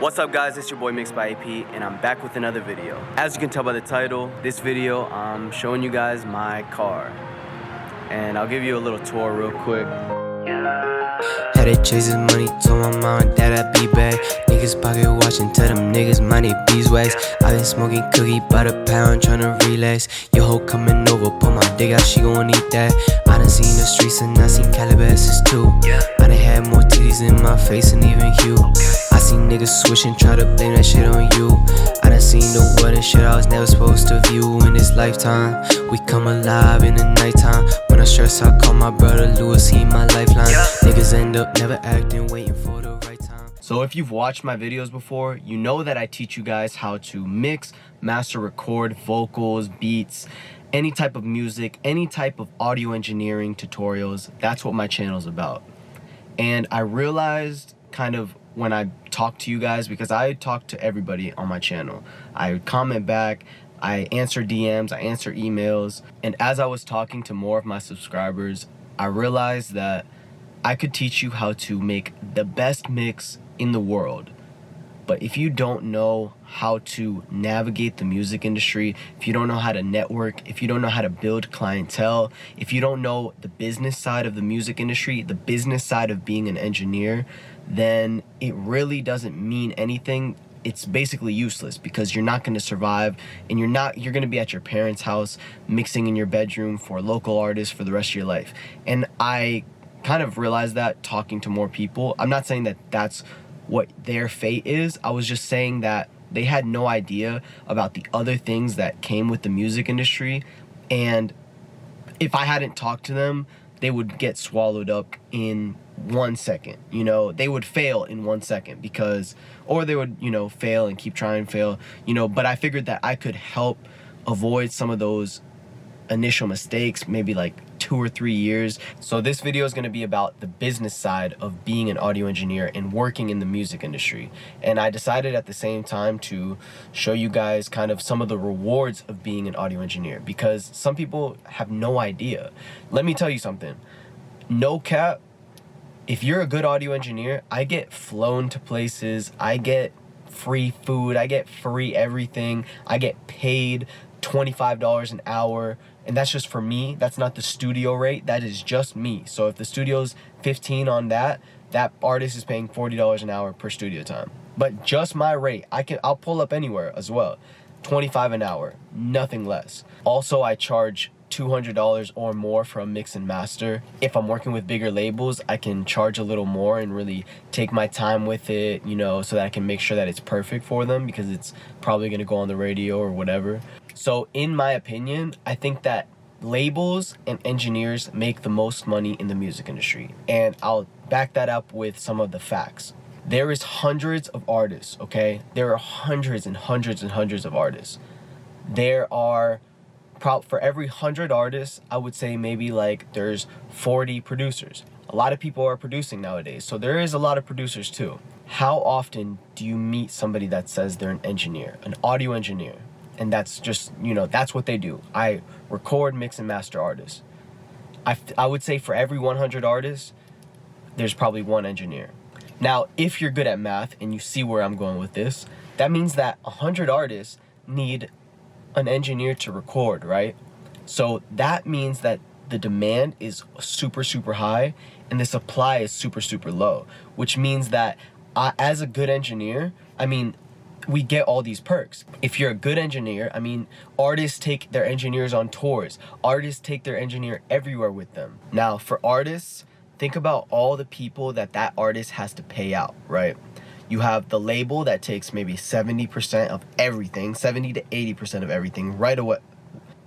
What's up guys, it's your boy Mixed by AP and I'm back with another video. As you can tell by the title, this video I'm showing you guys my car. And I'll give you a little tour real quick. Had it chasing money, told my mom and dad I'd be back. Niggas pocket watching, tell them niggas mind they beeswax. I been smoking cookie by the pound, tryna relax. Your hoe coming over, pull my dick out, she gon' eat that. I done seen the streets and I seen Calabasas too. I done had more titties in my face and even you. I seen niggas switching, try to blame that shit on you. I done seen the world and shit I was never supposed to view in this lifetime. We come alive in the nighttime. When I stress, I call my brother Lewis, he my lifeline. Niggas end up never acting, waiting for the right time. So if you've watched my videos before, you know that I teach you guys how to mix, master, record vocals, beats, any type of music, any type of audio engineering tutorials. That's what my channel's about. And I realized kind of when I talk to you guys, because I talk to everybody on my channel. I comment back, I answer DMs, I answer emails. And as I was talking to more of my subscribers, I realized that I could teach you how to make the best mix in the world. But if you don't know how to navigate the music industry, if you don't know how to network, if you don't know how to build clientele, if you don't know the business side of the music industry, the business side of being an engineer, then it really doesn't mean anything. It's basically useless because you're not going to survive, and you're going to be at your parents' house mixing in your bedroom for local artists for the rest of your life. And I kind of realized that talking to more people. I'm not saying that that's what their fate is. I was just saying that they had no idea about the other things that came with the music industry, and if I hadn't talked to them, they would get swallowed up in 1 second. You know, they would fail in 1 second because, or they would, you know, fail and keep trying and fail, you know. But I figured that I could help avoid some of those initial mistakes, maybe like 2 or 3 years. So this video is going to be about the business side of being an audio engineer and working in the music industry. And I decided at the same time to show you guys kind of some of the rewards of being an audio engineer, because some people have no idea. Let me tell you something. No cap, if you're a good audio engineer, I get flown to places, I get free food, I get free everything, I get paid $25 an hour, and that's just for me. That's not the studio rate, that is just me. So if the studio's 15 on that artist is paying $40 an hour per studio time. But just my rate, I'll pull up anywhere as well. 25 an hour, nothing less. Also, I charge $200 or more for a mix and master. If I'm working with bigger labels, I can charge a little more and really take my time with it, you know, so that I can make sure that it's perfect for them, because it's probably gonna go on the radio or whatever. So in my opinion, I think that labels and engineers make the most money in the music industry. And I'll back that up with some of the facts. There is hundreds of artists, okay? There are hundreds and hundreds and hundreds of artists. There are, for every 100 artists, I would say maybe like there's 40 producers. A lot of people are producing nowadays, so there is a lot of producers too. How often do you meet somebody that says they're an engineer, an audio engineer? And that's just, you know, that's what they do. I record, mix, and master artists. I would say for every 100 artists, there's probably one engineer. Now, if you're good at math, and you see where I'm going with this, that means that 100 artists need an engineer to record, right? So that means that the demand is super, super high, and the supply is super, super low, which means that as a good engineer, I mean, we get all these perks. If you're a good engineer, I mean, artists take their engineers on tours. Artists take their engineer everywhere with them. Now, for artists, think about all the people that artist has to pay out, right? You have the label that takes maybe 70% of everything, 70 to 80% of everything right away.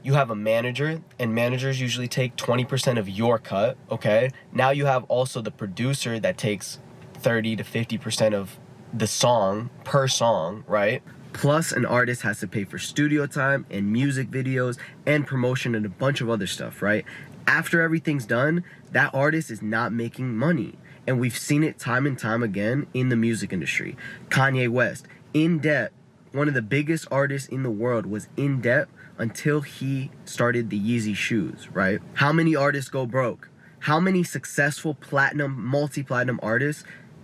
You have a manager, and managers usually take 20% of your cut, okay? Now you have also the producer that takes 30 to 50% of the song per song, right? Plus an artist has to pay for studio time and music videos and promotion and a bunch of other stuff, right? After everything's done, that artist is not making money. And we've seen it time and time again in the music industry. Kanye West, in debt. One of the biggest artists in the world was in debt until he started the Yeezy shoes, right? How many artists go broke? How many successful platinum, multi-platinum artists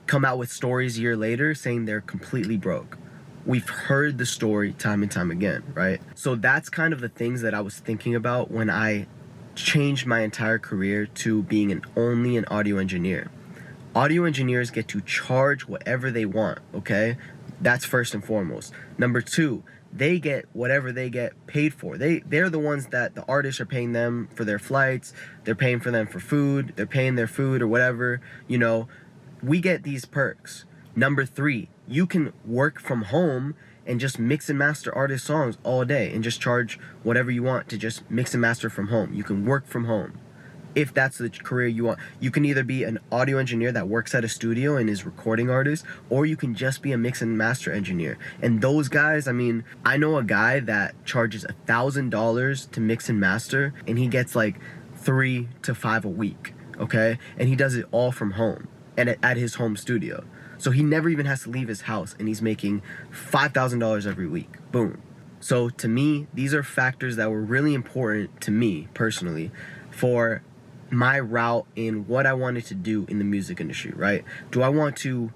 come out with stories a year later saying they're completely broke. We've heard the story time and time again, right? So that's kind of the things that I was thinking about when I changed my entire career to being only an audio engineer. Audio engineers get to charge whatever they want, okay? That's first and foremost. Number two, they get whatever they get paid for. They're the ones that the artists are paying them for their flights, they're paying for them for food, they're paying their food or whatever, you know. We get these perks. Number three, you can work from home and just mix and master artist songs all day and just charge whatever you want to just mix and master from home. You can work from home. If that's the career you want, you can either be an audio engineer that works at a studio and is recording artist, or you can just be a mix and master engineer. And those guys, I mean, I know a guy that charges $1,000 to mix and master, and he gets like 3 to 5 a week, okay? And he does it all from home and at his home studio. So he never even has to leave his house, and he's making $5,000 every week. Boom. So to me, these are factors that were really important to me personally for my route in what I wanted to do in the music industry, right? Do I want to,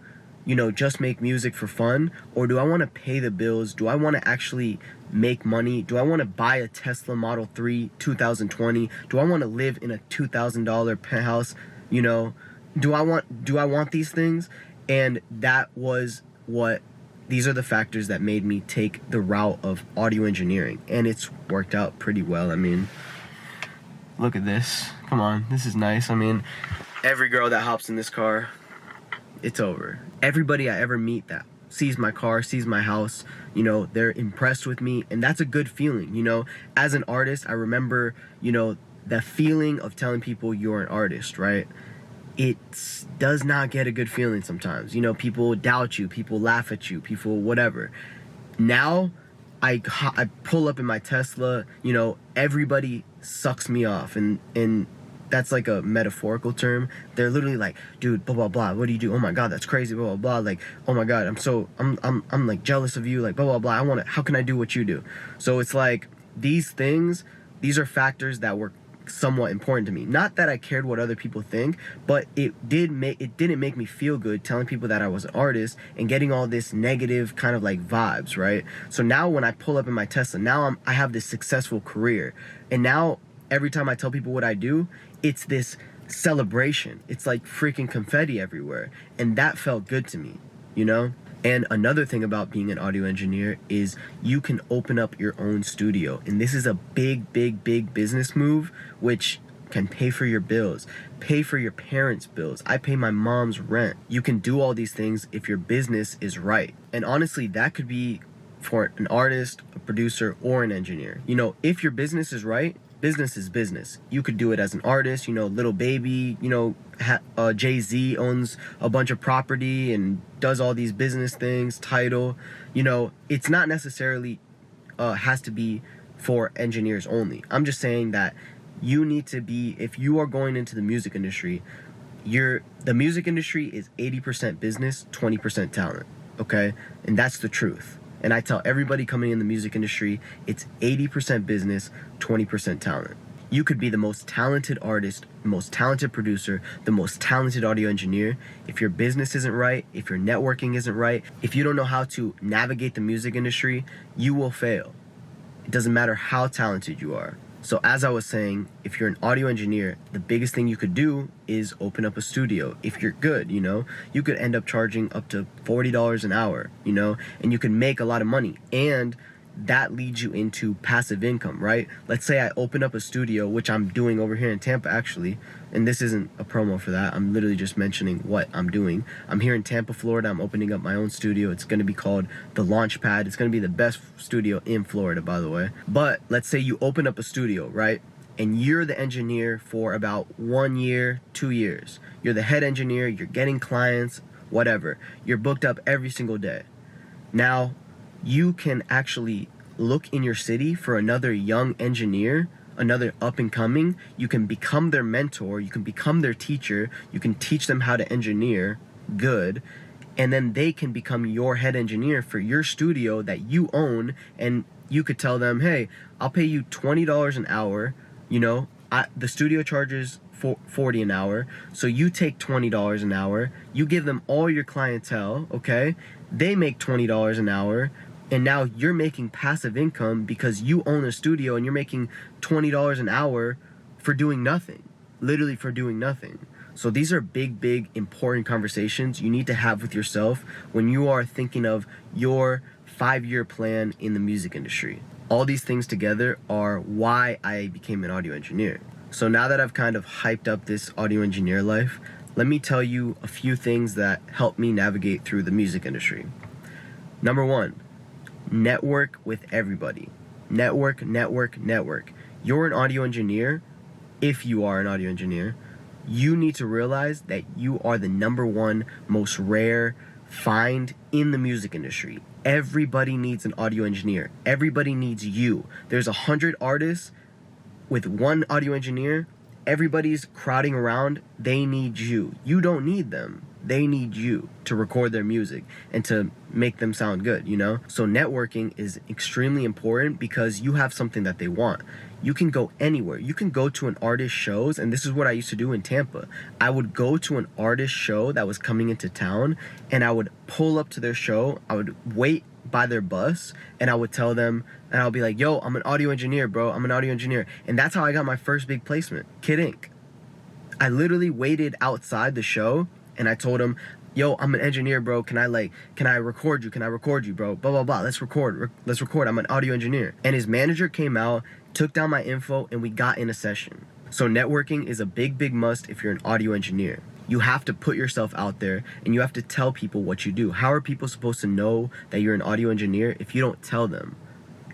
you know, just make music for fun, or do I want to pay the bills? Do I want to actually make money? Do I want to buy a Tesla Model 3 2020? Do I want to live in a $2,000 penthouse? You know, do I want these things? And that was these are the factors that made me take the route of audio engineering, and it's worked out pretty well. I mean, look at this. Come on, this is nice. I mean, every girl that hops in this car, it's over. Everybody I ever meet that sees my car, sees my house, you know, they're impressed with me, and that's a good feeling, you know. As an artist, I remember, you know, the feeling of telling people you're an artist, right? It does not get a good feeling sometimes. You know, people doubt you, people laugh at you, people whatever. Now, I pull up in my Tesla, you know, everybody sucks me off, and that's like a metaphorical term. They're literally like, dude, blah blah blah, what do you do? Oh my god, that's crazy, blah blah blah. Like, oh my god, I'm like jealous of you, like blah blah blah. How can I do what you do? So it's like these things, these are factors that were somewhat important to me. Not that I cared what other people think, but it didn't make me feel good telling people that I was an artist and getting all this negative kind of like vibes, right? So now when I pull up in my Tesla, now I have this successful career, and now every time I tell people what I do, it's this celebration. It's like freaking confetti everywhere, and that felt good to me, you know? And another thing about being an audio engineer is you can open up your own studio. And this is a big business move, which can pay for your bills, pay for your parents' bills. I pay my mom's rent. You can do all these things if your business is right. And honestly, that could be for an artist, a producer, or an engineer. You know, if your business is right, business is business. You could do it as an artist, you know, Little Baby, you know, Jay-Z owns a bunch of property and does all these business things, Tidal. You know, it's not necessarily has to be for engineers only. I'm just saying that you need to be, if you are going into the music industry, the music industry is 80% business, 20% talent, okay? And that's the truth. And I tell everybody coming in the music industry, it's 80% business, 20% talent. You could be the most talented artist, the most talented producer, the most talented audio engineer. If your business isn't right, if your networking isn't right, if you don't know how to navigate the music industry, you will fail. It doesn't matter how talented you are. So as I was saying, if you're an audio engineer, the biggest thing you could do is open up a studio. If you're good, you know, you could end up charging up to $40 an hour, you know, and you can make a lot of money. And that leads you into passive income, right? Let's say I open up a studio, which I'm doing over here in Tampa actually, and this isn't a promo for that. I'm literally just mentioning what I'm doing. I'm here in Tampa, Florida. I'm opening up my own studio. It's going to be called The Launchpad. It's going to be the best studio in Florida, by the way. But let's say you open up a studio, right? And you're the engineer for about 1 year, 2 years. You're the head engineer. You're getting clients, whatever. You're booked up every single day. Now, you can actually look in your city for another young engineer, another up and coming. You can become their mentor, you can become their teacher, you can teach them how to engineer good, and then they can become your head engineer for your studio that you own. And you could tell them, hey, I'll pay you $20 an hour, you know, the studio charges 40 an hour. So you take $20 an hour. You give them all your clientele, okay? They make $20 an hour. And now you're making passive income because you own a studio and you're making $20 an hour for doing nothing. Literally for doing nothing. So these are big, important conversations you need to have with yourself when you are thinking of your 5-year plan in the music industry. All these things together are why I became an audio engineer. So now that I've kind of hyped up this audio engineer life, let me tell you a few things that helped me navigate through the music industry. Number 1, network with everybody. Network. You're an audio engineer. If you are an audio engineer, you need to realize that you are the number 1 most rare find in the music industry. Everybody needs an audio engineer. Everybody needs you. There's 100 artists with 1 audio engineer. Everybody's crowding around. They need you. You don't need them. They need you to record their music and to make them sound good, you know? So networking is extremely important because you have something that they want. You can go anywhere. You can go to an artist shows, and this is what I used to do in Tampa. I would go to an artist show that was coming into town, and I would pull up to their show. I would wait by their bus, and I would tell them, and I'll be like, yo, I'm an audio engineer, bro. I'm an audio engineer. And that's how I got my first big placement, Kid Ink. I literally waited outside the show, and I told him, yo, I'm an engineer, bro. Can I record you? Can I record you, bro? Blah, blah, blah. Let's record. I'm an audio engineer. And his manager came out, took down my info, and we got in a session. So networking is a big must if you're an audio engineer. You have to put yourself out there, and you have to tell people what you do. How are people supposed to know that you're an audio engineer if you don't tell them?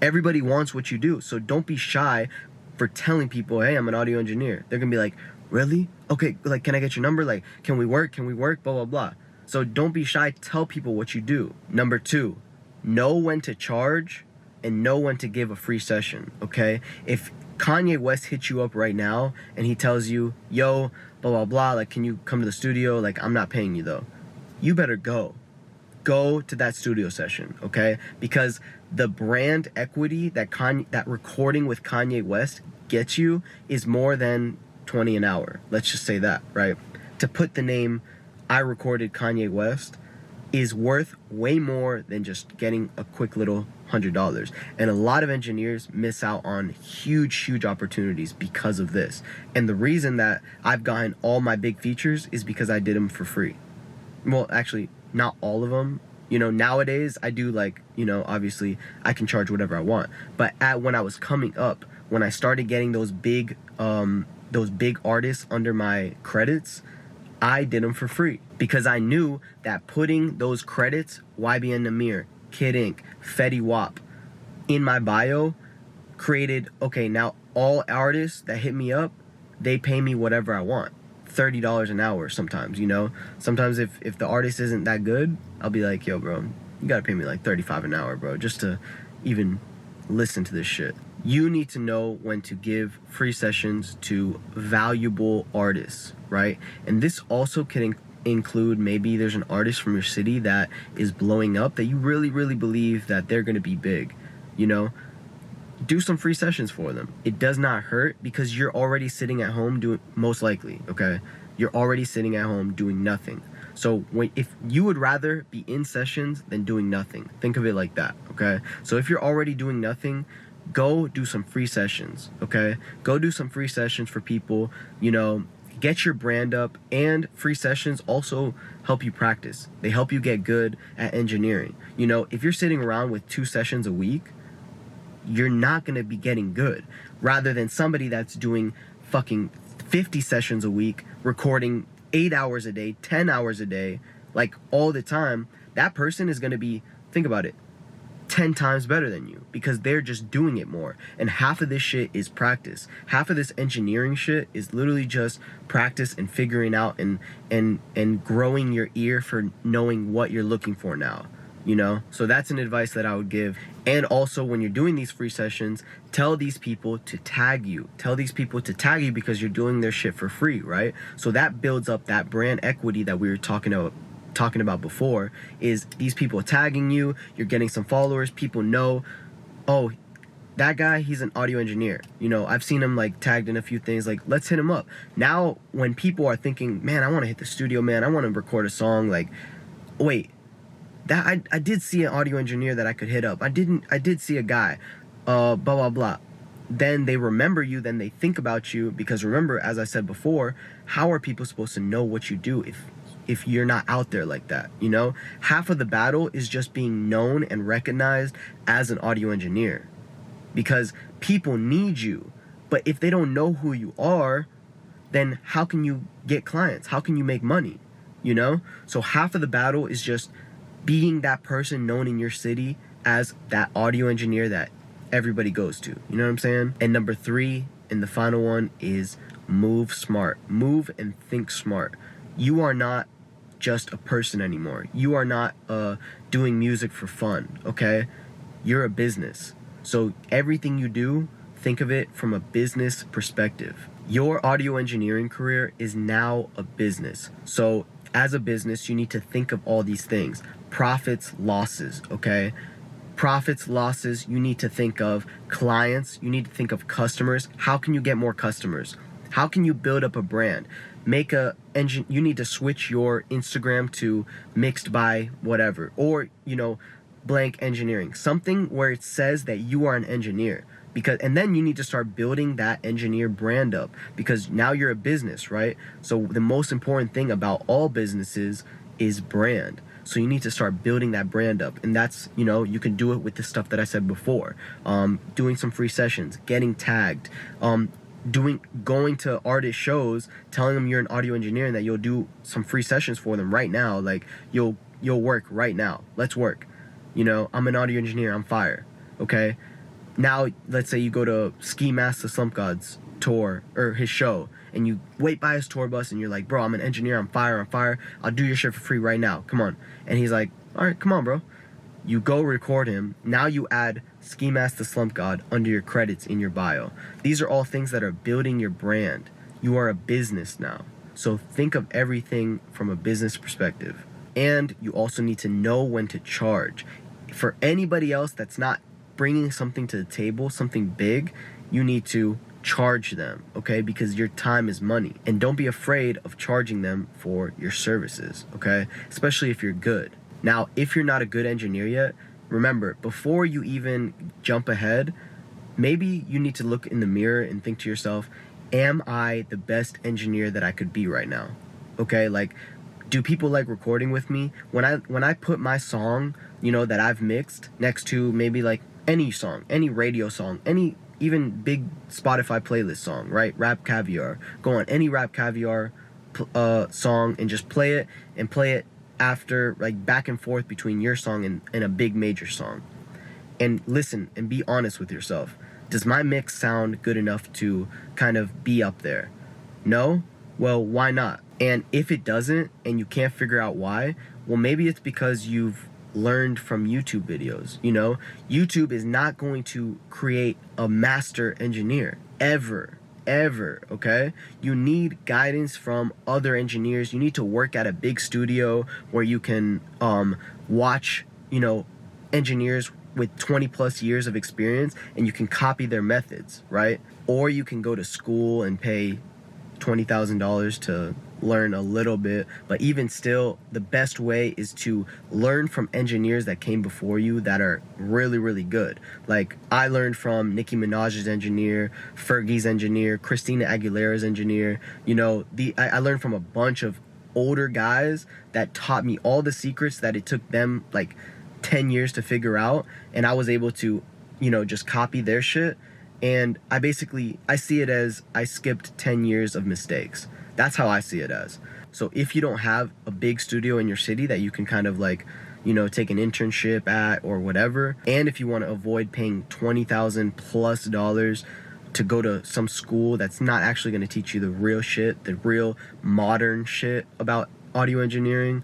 Everybody wants what you do, so don't be shy for telling people, hey, I'm an audio engineer. They're gonna be like, really? Okay, like, can I get your number? Like, can we work? Blah, blah, blah. So don't be shy, tell people what you do. Number 2, know when to charge and know when to give a free session, okay? If Kanye West hits you up right now and he tells you, yo, blah, blah, blah, like, can you come to the studio? Like, I'm not paying you though. You better go. Go to that studio session, okay? Because the brand equity that recording with Kanye West gets you is more than $20 an hour. Let's just say that, right? To put the name, I recorded Kanye West, is worth way more than just getting a quick little $100. And a lot of engineers miss out on huge opportunities because of this. And the reason that I've gotten all my big features is because I did them for free. Well, actually, not all of them. You know, nowadays I do, like, you know, obviously I can charge whatever I want. But when I was coming up, when I started getting those big artists under my credits, I did them for free because I knew that putting those credits, YBN Namir, Kid Ink, Fetty Wap, in my bio created, okay, now all artists that hit me up, they pay me whatever I want. $30 an hour sometimes, you know? Sometimes if the artist isn't that good, I'll be like, yo, bro, you gotta pay me like $35 an hour, bro, just to even listen to this shit. You need to know when to give free sessions to valuable artists, right? And this also can include, maybe there's an artist from your city that is blowing up that you really believe that they're gonna be big, you know? Do some free sessions for them. It does not hurt because you're already sitting at home doing, most likely, okay? You're already sitting at home doing nothing. So if you would rather be in sessions than doing nothing, think of it like that, okay? So if you're already doing nothing, go do some free sessions, okay? Go do some free sessions for people, you know, get your brand up, and free sessions also help you practice. They help you get good at engineering. You know, if you're sitting around with 2 sessions a week, you're not gonna be getting good. Rather than somebody that's doing fucking 50 sessions a week, recording 8 hours a day, 10 hours a day, like all the time, that person is gonna be, think about it, 10 times better than you because they're just doing it more. And half of this shit is practice. Half of this engineering shit is literally just practice and figuring out and growing your ear for knowing what you're looking for now, you know? So that's an advice that I would give. And also, when you're doing these free sessions, tell these people to tag you. Tell these people to tag you because you're doing their shit for free, right? So that builds up that brand equity that we were talking about before. Is these people tagging you, you're getting some followers, people know, oh, that guy, he's an audio engineer. You know, I've seen him like tagged in a few things, like, let's hit him up. Now, when people are thinking, man, I want to hit the studio, man, I want to record a song, like, wait, that I did see an audio engineer that I could hit up. I did see a guy, blah, blah, blah. Then they remember you, then they think about you, because remember, as I said before, how are people supposed to know what you do if you're not out there like that, you know? Half of the battle is just being known and recognized as an audio engineer, because people need you. But if they don't know who you are, then how can you get clients? How can you make money, you know? So half of the battle is just being that person known in your city as that audio engineer that everybody goes to. You know what I'm saying? And number 3, and the final one, is move smart. Move and think smart. You are not just a person anymore. You are not doing music for fun, okay? You're a business. So everything you do, think of it from a business perspective. Your audio engineering career is now a business. So as a business, you need to think of all these things. Profits, losses, okay? Profits, losses, you need to think of clients, you need to think of customers. How can you get more customers? How can you build up a brand? You need to switch your Instagram to mixed by whatever, or, you know, blank engineering. Something where it says that you are an engineer. And then you need to start building that engineer brand up, because now you're a business, right? So the most important thing about all businesses is brand. So you need to start building that brand up. And that's, you know, you can do it with the stuff that I said before. Doing some free sessions, getting tagged, going to artist shows, telling them you're an audio engineer and that you'll do some free sessions for them right now. Like, you'll work right now. Let's work. You know, I'm an audio engineer, I'm fire. Okay? Now, let's say you go to Ski Mask the Slump God's tour, or his show, and you wait by his tour bus and you're like, bro, I'm an engineer, I'm fire, I'll do your shit for free right now, come on. And he's like, all right, come on, bro. You go record him. Now you add Ski Mask the Slump God under your credits in your bio. These are all things that are building your brand. You are a business now. So think of everything from a business perspective. And you also need to know when to charge. For anybody else that's not bringing something to the table, something big, you need to charge them, okay? Because your time is money. And don't be afraid of charging them for your services, okay? Especially if you're good. Now, if you're not a good engineer yet, remember, before you even jump ahead, maybe you need to look in the mirror and think to yourself, am I the best engineer that I could be right now? Okay, like, do people like recording with me? When I put my song, you know, that I've mixed next to maybe like any song, any radio song, any even big Spotify playlist song, right? Rap Caviar. Go on any Rap Caviar song and just play it after, like, back and forth between your song and a big major song. And listen and be honest with yourself. Does my mix sound good enough to kind of be up there? No? Well, why not? And if it doesn't and you can't figure out why, well, maybe it's because you've learned from YouTube videos, you know? YouTube is not going to create a master engineer, ever, okay? You need guidance from other engineers. You need to work at a big studio where you can watch, you know, engineers with 20 plus years of experience, and you can copy their methods, right? Or you can go to school and pay $20,000 to learn a little bit, but even still, the best way is to learn from engineers that came before you that are really, really good. Like, I learned from Nicki Minaj's engineer, Fergie's engineer, Christina Aguilera's engineer. You know, I learned from a bunch of older guys that taught me all the secrets that it took them like 10 years to figure out, and I was able to, you know, just copy their shit. And I see it as I skipped 10 years of mistakes. That's how I see it as. So if you don't have a big studio in your city that you can kind of like, you know, take an internship at or whatever, and if you want to avoid paying $20,000 plus to go to some school that's not actually going to teach you the real shit, the real modern shit about audio engineering,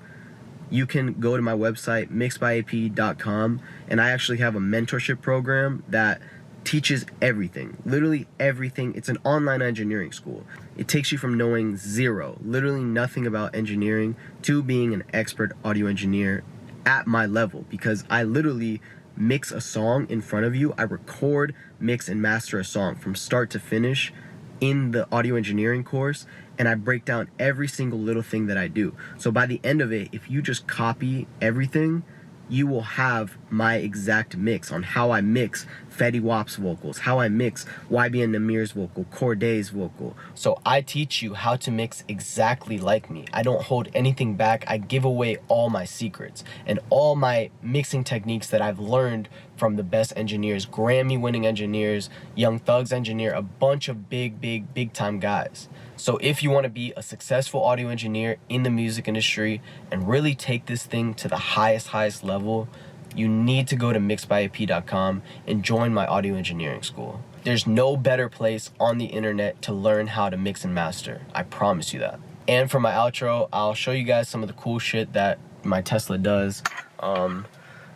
you can go to my website, mixedbyap.com, and I actually have a mentorship program that teaches everything, literally everything. It's an online engineering school. It takes you from knowing zero, literally nothing about engineering, to being an expert audio engineer at my level, because I literally mix a song in front of you. I record, mix, and master a song from start to finish in the audio engineering course, and I break down every single little thing that I do. So by the end of it, if you just copy everything, you will have my exact mix on how I mix Fetty Wap's vocals, how I mix YBN Namir's vocal, Corday's vocal. So I teach you how to mix exactly like me. I don't hold anything back. I give away all my secrets and all my mixing techniques that I've learned from the best engineers, Grammy-winning engineers, Young Thug's engineer, a bunch of big time guys. So if you want to be a successful audio engineer in the music industry and really take this thing to the highest level, you need to go to mixedbyap.com and join my audio engineering school. There's no better place on the internet to learn how to mix and master. I promise you that. And for my outro, I'll show you guys some of the cool shit that my Tesla does.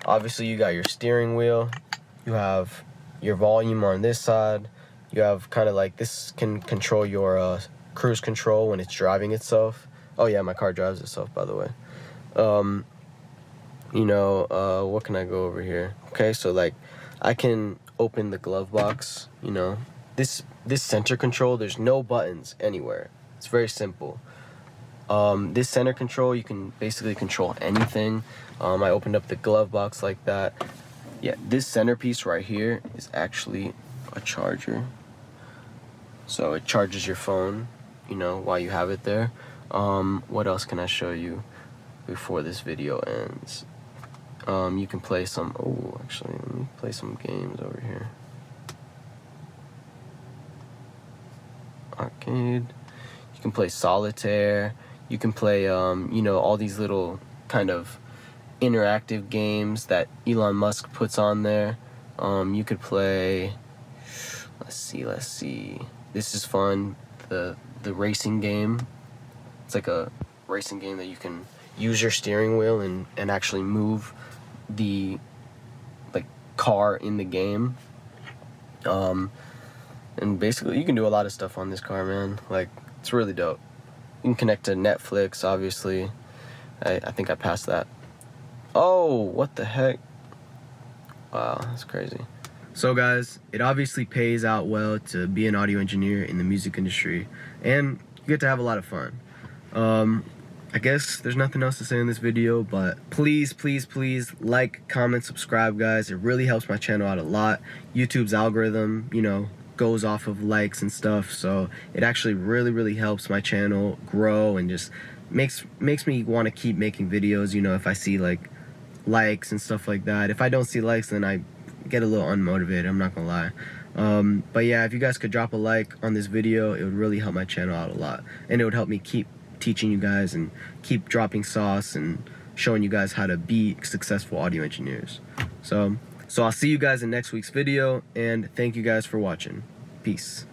Obviously, you got your steering wheel. You have your volume on this side. You have kind of like, this can control your cruise control when it's driving itself. Oh yeah, my car drives itself, by the way. What can I go over here? Okay, so like I can open the glove box, this center control, there's no buttons anywhere. It's very simple. This center control, you can basically control anything. I opened up the glove box like that. Yeah, this centerpiece right here is actually a charger. So it charges your phone, while you have it there. What else can I show you before this video ends? You can play some, let me play some games over here. Arcade. You can play solitaire. You can play, all these little kind of interactive games that Elon Musk puts on there. You could play, let's see. This is fun. The racing game. It's like a racing game that you can use your steering wheel and actually move the car in the game. And basically you can do a lot of stuff on this car, man. It's really dope. You can connect to Netflix, obviously. I think I passed that. Oh, what the heck? Wow, that's crazy. So guys, it obviously pays out well to be an audio engineer in the music industry, and you get to have a lot of fun. I guess there's nothing else to say in this video, but please like, comment, subscribe, guys. It really helps my channel out a lot. YouTube's algorithm, goes off of likes and stuff, so it actually really helps my channel grow and just makes me want to keep making videos, if I see likes and stuff like that. If I don't see likes, then I get a little unmotivated, I'm not gonna lie. But yeah, if you guys could drop a like on this video, it would really help my channel out a lot, and it would help me keep teaching you guys and keep dropping sauce and showing you guys how to be successful audio engineers. So I'll see you guys in next week's video, and thank you guys for watching. Peace.